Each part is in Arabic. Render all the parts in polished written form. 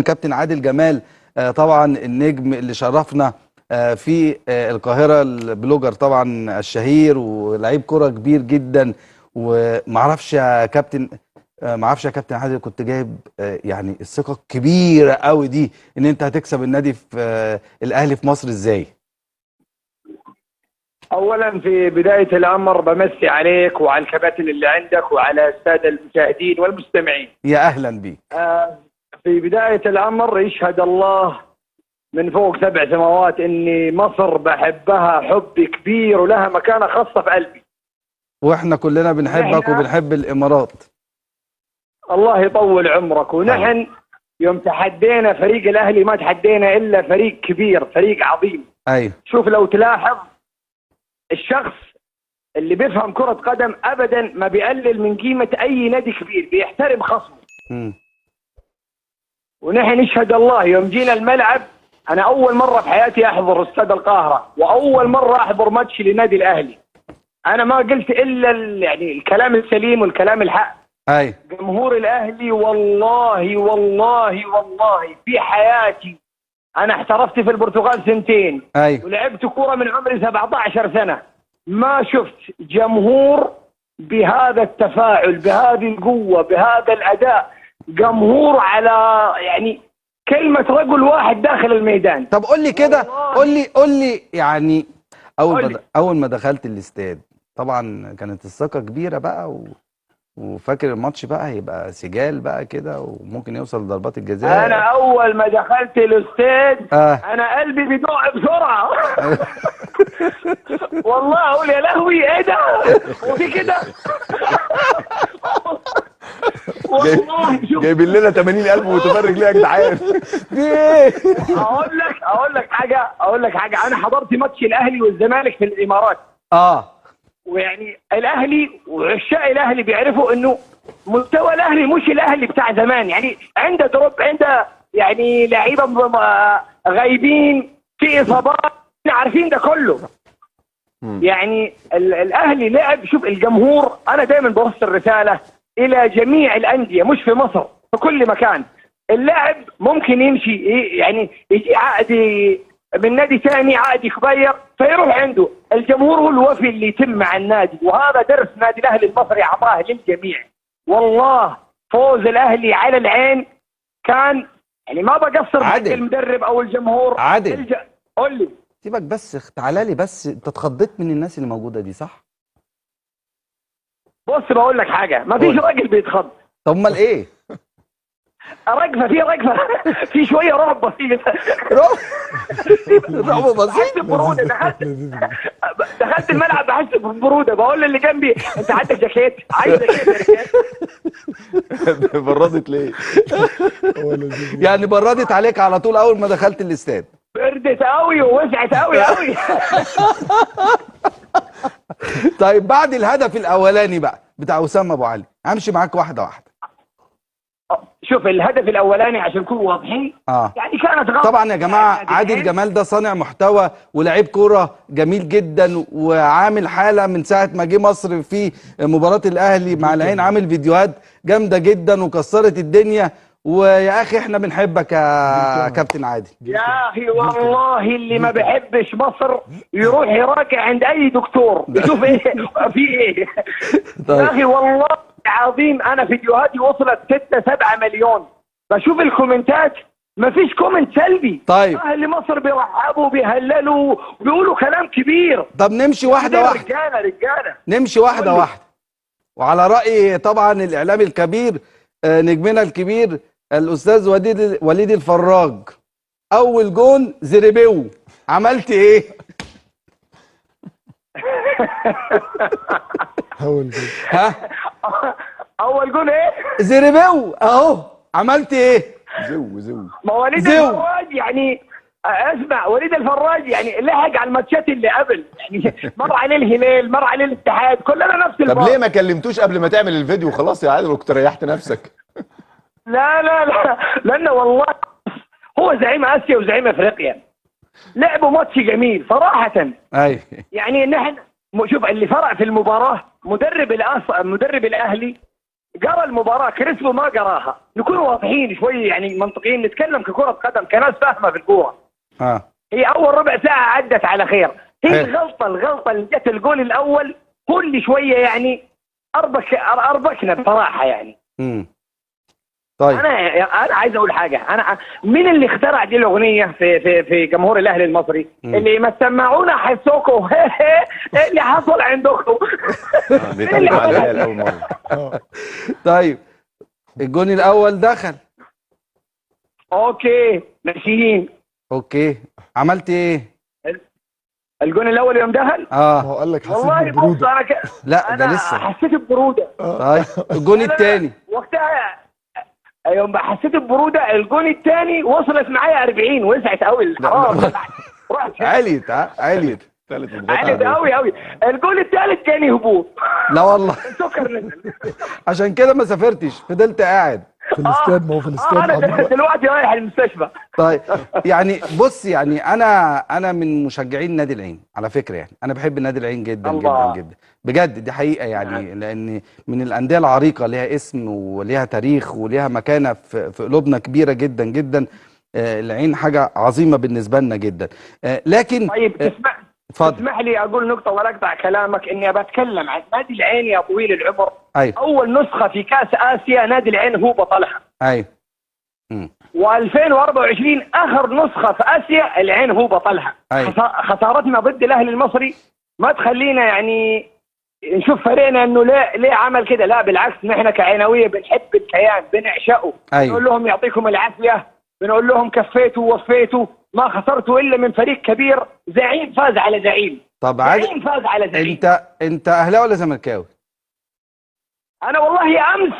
كابتن عادل جمال، طبعا النجم اللي شرفنا في القاهرة، البلوجر طبعا الشهير ولاعيب كرة كبير جدا. ومعرفش يا كابتن، معرفش يا كابتن عادل، كنت جايب يعني الثقة الكبيرة قوي دي ان انت هتكسب النادي في الاهلي في مصر ازاي؟ اولا في بدايه الامر بمسي عليك وعلى الكباتن اللي عندك وعلى الساده المشاهدين والمستمعين. يا اهلا بيك. في بدايه الامر يشهد الله من فوق 7 سماوات اني مصر بحبها حب كبير ولها مكانه خاصه في قلبي. واحنا كلنا بنحبك وبنحب الامارات. الله يطول عمرك. ونحن يوم تحدينا فريق الاهلي ما تحدينا الا فريق كبير، فريق عظيم. ايوه. شوف لو تلاحظ الشخص اللي بيفهم كرة قدم ابدا ما بيقلل من قيمة اي نادي كبير، بيحترم خصمه. ونحن نشهد الله يوم جينا الملعب، انا اول مرة في حياتي احضر استاد القاهرة واول مرة احضر ماتش لنادي الاهلي. انا ما قلت الا يعني الكلام السليم والكلام الحق. ايوه. جمهور الاهلي والله والله والله في حياتي انا احترفت في البرتغال 2 ايوه. ولعبت كوره من عمري 17 سنه، ما شفت جمهور بهذا التفاعل، بهذه القوه، بهذا الاداء. جمهور على يعني كلمه رجل واحد داخل الميدان. طب قول لي كده، قول لي يعني اول ما دخلت الاستاد طبعا كانت الثقه كبيره بقى وفاكر الماتش بقى هيبقى سجال بقى كده وممكن يوصل لضربات الجزاء. انا اول ما دخلت الاستاد انا قلبي بيدق بسرعه. والله اقول يا لهوي ايه ده وفي كده. والله جايبين لنا 80,000 متفرج ليه يا جدعان؟ في ايه؟ اقول لك حاجه انا حضرت ماتش الاهلي والزمالك في الامارات. ويعني الاهلي وعشاق الاهلي بيعرفوا انه مستوى الاهلي مش الاهلي بتاع زمان، يعني عنده دروب، عنده يعني لعيبه غايبين، في اصابات، عارفين ده كله. يعني الاهلي لعب. شوف الجمهور، انا دايما بوصل رساله الى جميع الانديه مش في مصر، في كل مكان. اللاعب ممكن يمشي يعني يجي عقد من نادي ثاني، عقد يكبير فيروح عنده. الجمهور هو الوفي اللي يتم مع النادي، وهذا درس نادي الاهلي المصري اعطاه للجميع. والله فوز الاهلي على العين كان يعني ما بقصر مع المدرب او الجمهور. عادل قول لي، سيبك بس، تعالى لي بس، انت اتخضيت من الناس اللي موجوده دي صح؟ بص بقول لك حاجه، ما فيش راجل بيتخض. طب امال ايه؟ رجفه، في شويه رعب بسيط. رعب بسيط. حسيت ببروده، دخلت الملعب بحس ببروده. بقول للي جنبي انت عندك جاكيت؟ عايز جاكيت. بردت ليه؟ يعني بردت عليك على طول اول ما دخلت الاستاد؟ بردت قوي ووسعت قوي. طيب بعد الهدف الاولاني بقى بتاع اسامه ابو علي، همشي معاك واحده واحده. شوف الهدف الاولاني عشان نكون واضحين، يعني كانت غلط طبعا يا جماعه. عادل جمال ده صانع محتوى ولاعيب كوره جميل جدا، وعامل حاله من ساعه ما جه مصر في مباراه الاهلي مع العين، عامل فيديوهات جامده جدا وكسرت الدنيا. ويا اخي احنا بنحبك يا كابتن عادل. يا اخي والله اللي ما بيحبش مصر يروح يراجع عند اي دكتور يشوف ايه في ايه. يا اخي والله العظيم انا فيديوهاتي وصلت 6-7 مليون، بشوف الكومنتات ما فيش كومنت سلبي. طيب اهل مصر بيرحبوا بيهللوا وبيقولوا كلام كبير. طب نمشي واحده واحده. رجاله نمشي واحده واحده. وعلى راي طبعا الاعلامي الكبير نجمنا الكبير الاستاذ وليد الفراج، اول جون زربيو عملت ايه؟ اول جون ايه؟ زربيو اهو، عملت ايه؟ زو ما وليد الفراج يعني اسمع، وليد الفراج يعني لحق على الماتشات اللي قبل، يعني مر عليه الهلال، مر عليه الاتحاد، كلنا نفس طب ليه ما كلمتوش قبل ما تعمل الفيديو خلاص يا عادل وكنت ريحت نفسك؟ لا لانه والله هو زعيم اسيا وزعيم افريقيا، لعبوا ماتش جميل صراحه. ايوه يعني نحن شوف اللي فرق في المباراه مدرب الاهلي قرا المباراه، كريسبو ما قراها. نكون واضحين شوي يعني منطقيين، نتكلم ككره قدم كناس فاهمه في الكوره. هي اول ربع ساعه عدت على خير. هي الغلطه اللي جت الجول الاول كل شويه يعني اربكنا بصراحه يعني. طيب انا عايز اقول حاجه. انا مين اللي اخترع دي الاغنيه في جمهور الاهلي المصري؟ اللي ما سمعونا حسوكوا ايه اللي حصل عندكم؟ بيتعمل عليها لاول مره. طيب الجون الاول دخل. اوكي ماشيين. اوكي عملت ايه؟ الجون الاول يوم دخل هو قال لك حسيت والله بص ببروده. لا ده لسه حسيت ببروده. طيب الجون الثاني وقتها يوم حسيت ببروده الجون الثاني وصلت معايا 40 وسعت قوي الحراره. عليت عليت قوي. الجون الثالث كان هبوط. لا والله السكر نزل. عشان كده ما سافرتش، فضلت قاعد في الاستاد. ما هو في الاستاد. انا دلوقتي رايح المستشفى. طيب يعني بص، يعني انا من مشجعين نادي العين على فكره. يعني انا بحب نادي العين جدا الله. جدا جدا بجد، دي حقيقه يعني. لان من الانديه العريقه، ليها اسم وليها تاريخ وليها مكانه في قلوبنا كبيره جدا جدا. العين حاجه عظيمه بالنسبه لنا جدا. لكن طيب تسمح لي اقول نقطه ولا اقطع كلامك، اني بتكلم عن نادي العين يا طويل العمر. أيوة. اول نسخه في كاس اسيا نادي العين هو بطلها. ايوه. و2024 اخر نسخه في اسيا العين هو بطلها. أيوة. خسارتنا ضد الاهلي المصري ما تخلينا يعني نشوف فريقنا انه ليه عمل كده. لا بالعكس، نحن كعينويه بنحب الكيان، بنعشقه. أيوة. بنقول لهم يعطيكم العافيه، بنقول لهم كفيتوا ووفيتوا، ما خسرتوا الا من فريق كبير. زعيم فاز على زعيم. طب زعيم فاز على زعيم. انت اهلاوي ولا زملكاوي؟ انا والله امس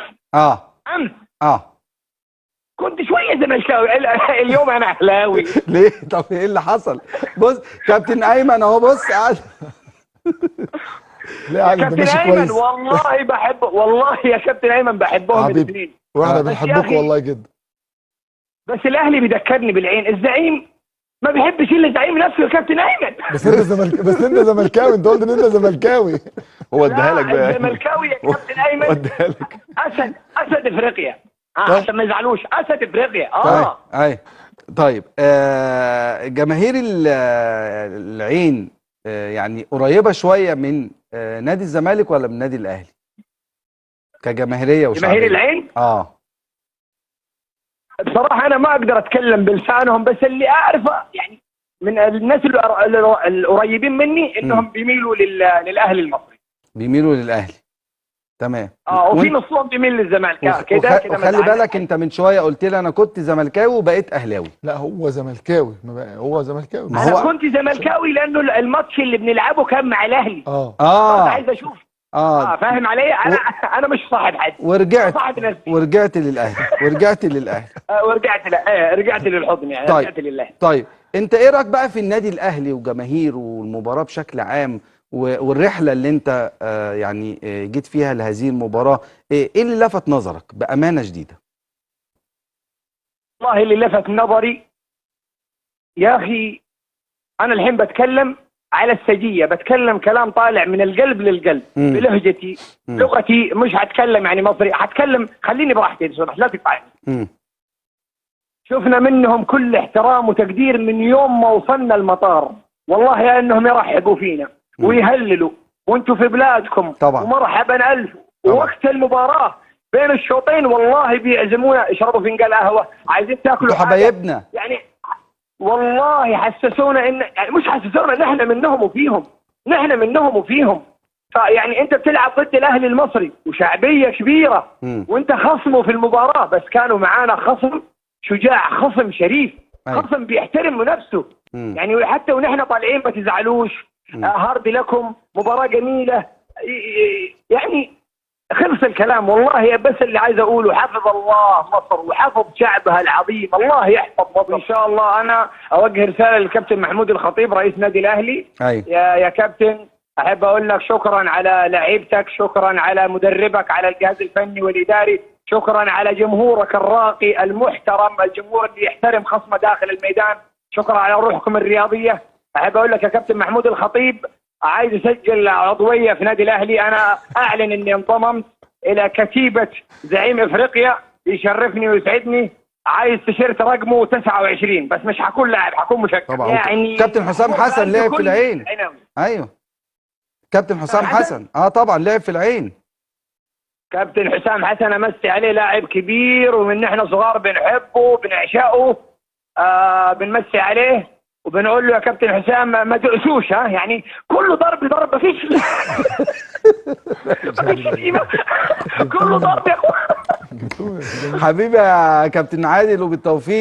كنت شويه زملكاوي. اليوم انا اهلاوي. ليه؟ طب ايه اللي حصل؟ بص كابتن ايمن اهو، بص قاعد. كابتن ايمن والله بحبه، والله يا كابتن ايمن بحبهم الاثنين. واحنا بنحبك والله جدا. بس الاهلي بيذكرني بالعين. الزعيم ما بيحبش الا الزعيم نفسه يا كابتن ايمن. بس انت زملكاوي. انت قلت ان انت زملكاوي. هو اداها لك بقى. الزملكاوي يا كابتن ايمن اداها لك. اسد افريقيا. عشان ما يزعلوش، اسد افريقيا. طيب جماهير العين يعني قريبه شويه من نادي الزمالك ولا من نادي الاهلي كجماهيريه وشعبيه؟ جماهير العين بصراحه انا ما اقدر اتكلم بلسانهم، بس اللي اعرفه يعني من الناس القريبين مني انهم بيميلوا للاهلي المصري. بيميلوا للاهلي، تمام. وفي نصهم بيميل للزمالك كده. وخلي بالك انت من شويه قلت لي انا كنت زملكاوي وبقيت اهلاوي. لا هو زملكاوي. هو زملكاوي. انا كنت زملكاوي لانه الماتش اللي بنلعبه كان مع الاهلي. عايز اشوف. فاهم علي؟ انا مش صاحب حد. ورجعت للاهلي. رجعت للحضن يعني. طيب. رجعت لله. طيب انت ايه رايك بقى في النادي الاهلي وجماهيره والمباراه بشكل عام والرحله اللي انت يعني جيت فيها لهذه المباراه؟ ايه اللي لفت نظرك بامانه شديده؟ والله اللي لفت نظري يا اخي، انا الحين بتكلم على السجيه، بتكلم كلام طالع من القلب للقلب. بلهجتي لغتي، مش هتكلم يعني مصري، هتكلم خليني براحتي لا تقطعني. شفنا منهم كل احترام وتقدير من يوم ما وصلنا المطار. والله يا انهم يرحبوا فينا ويهللوا وانتم في بلادكم طبعا، ومرحبا الف. ووقت المباراه بين الشوطين والله بيعزمونا اشربوا فنجان قهوه، عايزين تاكلوا حبايبنا يعني. والله حسسونا ان يعني مش حسسونا ان احنا منهم وفيهم. فيعني انت بتلعب ضد الاهلي المصري وشعبيه كبيره وانت خصمه في المباراه، بس كانوا معانا خصم شجاع، خصم شريف، خصم بيحترم نفسه. يعني حتى ونحن طالعين ما تزعلوش. هارد لكم، مباراه جميله يعني. خلص الكلام والله. بس اللي عايز اقوله حفظ الله مصر وحفظ شعبها العظيم. الله يحفظ مصر ان شاء الله. انا اوجه رساله للكابتن محمود الخطيب رئيس نادي الاهلي. يا كابتن، احب اقول لك شكرا على لعيبتك، شكرا على مدربك، على الجهاز الفني والاداري، شكرا على جمهورك الراقي المحترم، الجمهور اللي يحترم خصمه داخل الميدان، شكرا على روحكم الرياضيه. احب اقول لك يا كابتن محمود الخطيب، عايز اسجل عضويه في نادي الاهلي. انا اعلن اني انضممت الى كتيبه زعيم افريقيا، يشرفني ويسعدني. عايز تيشيرت رقمه 29، بس مش هكون لاعب، هكون مشجع. طبعا يعني كابتن حسام حسن لعب في العين. ايوه كابتن حسام حسن طبعا لعب في العين. كابتن حسام حسن امسي عليه، لاعب كبير ومن احنا صغار بنحبه بنعشقه. بنمسي عليه وبنقول له يا كابتن حسام ما تقسوش، يعني كله ضرب مفيش كله ضرب يا اخوان. حبيبي يا كابتن عادل وبالتوفيق.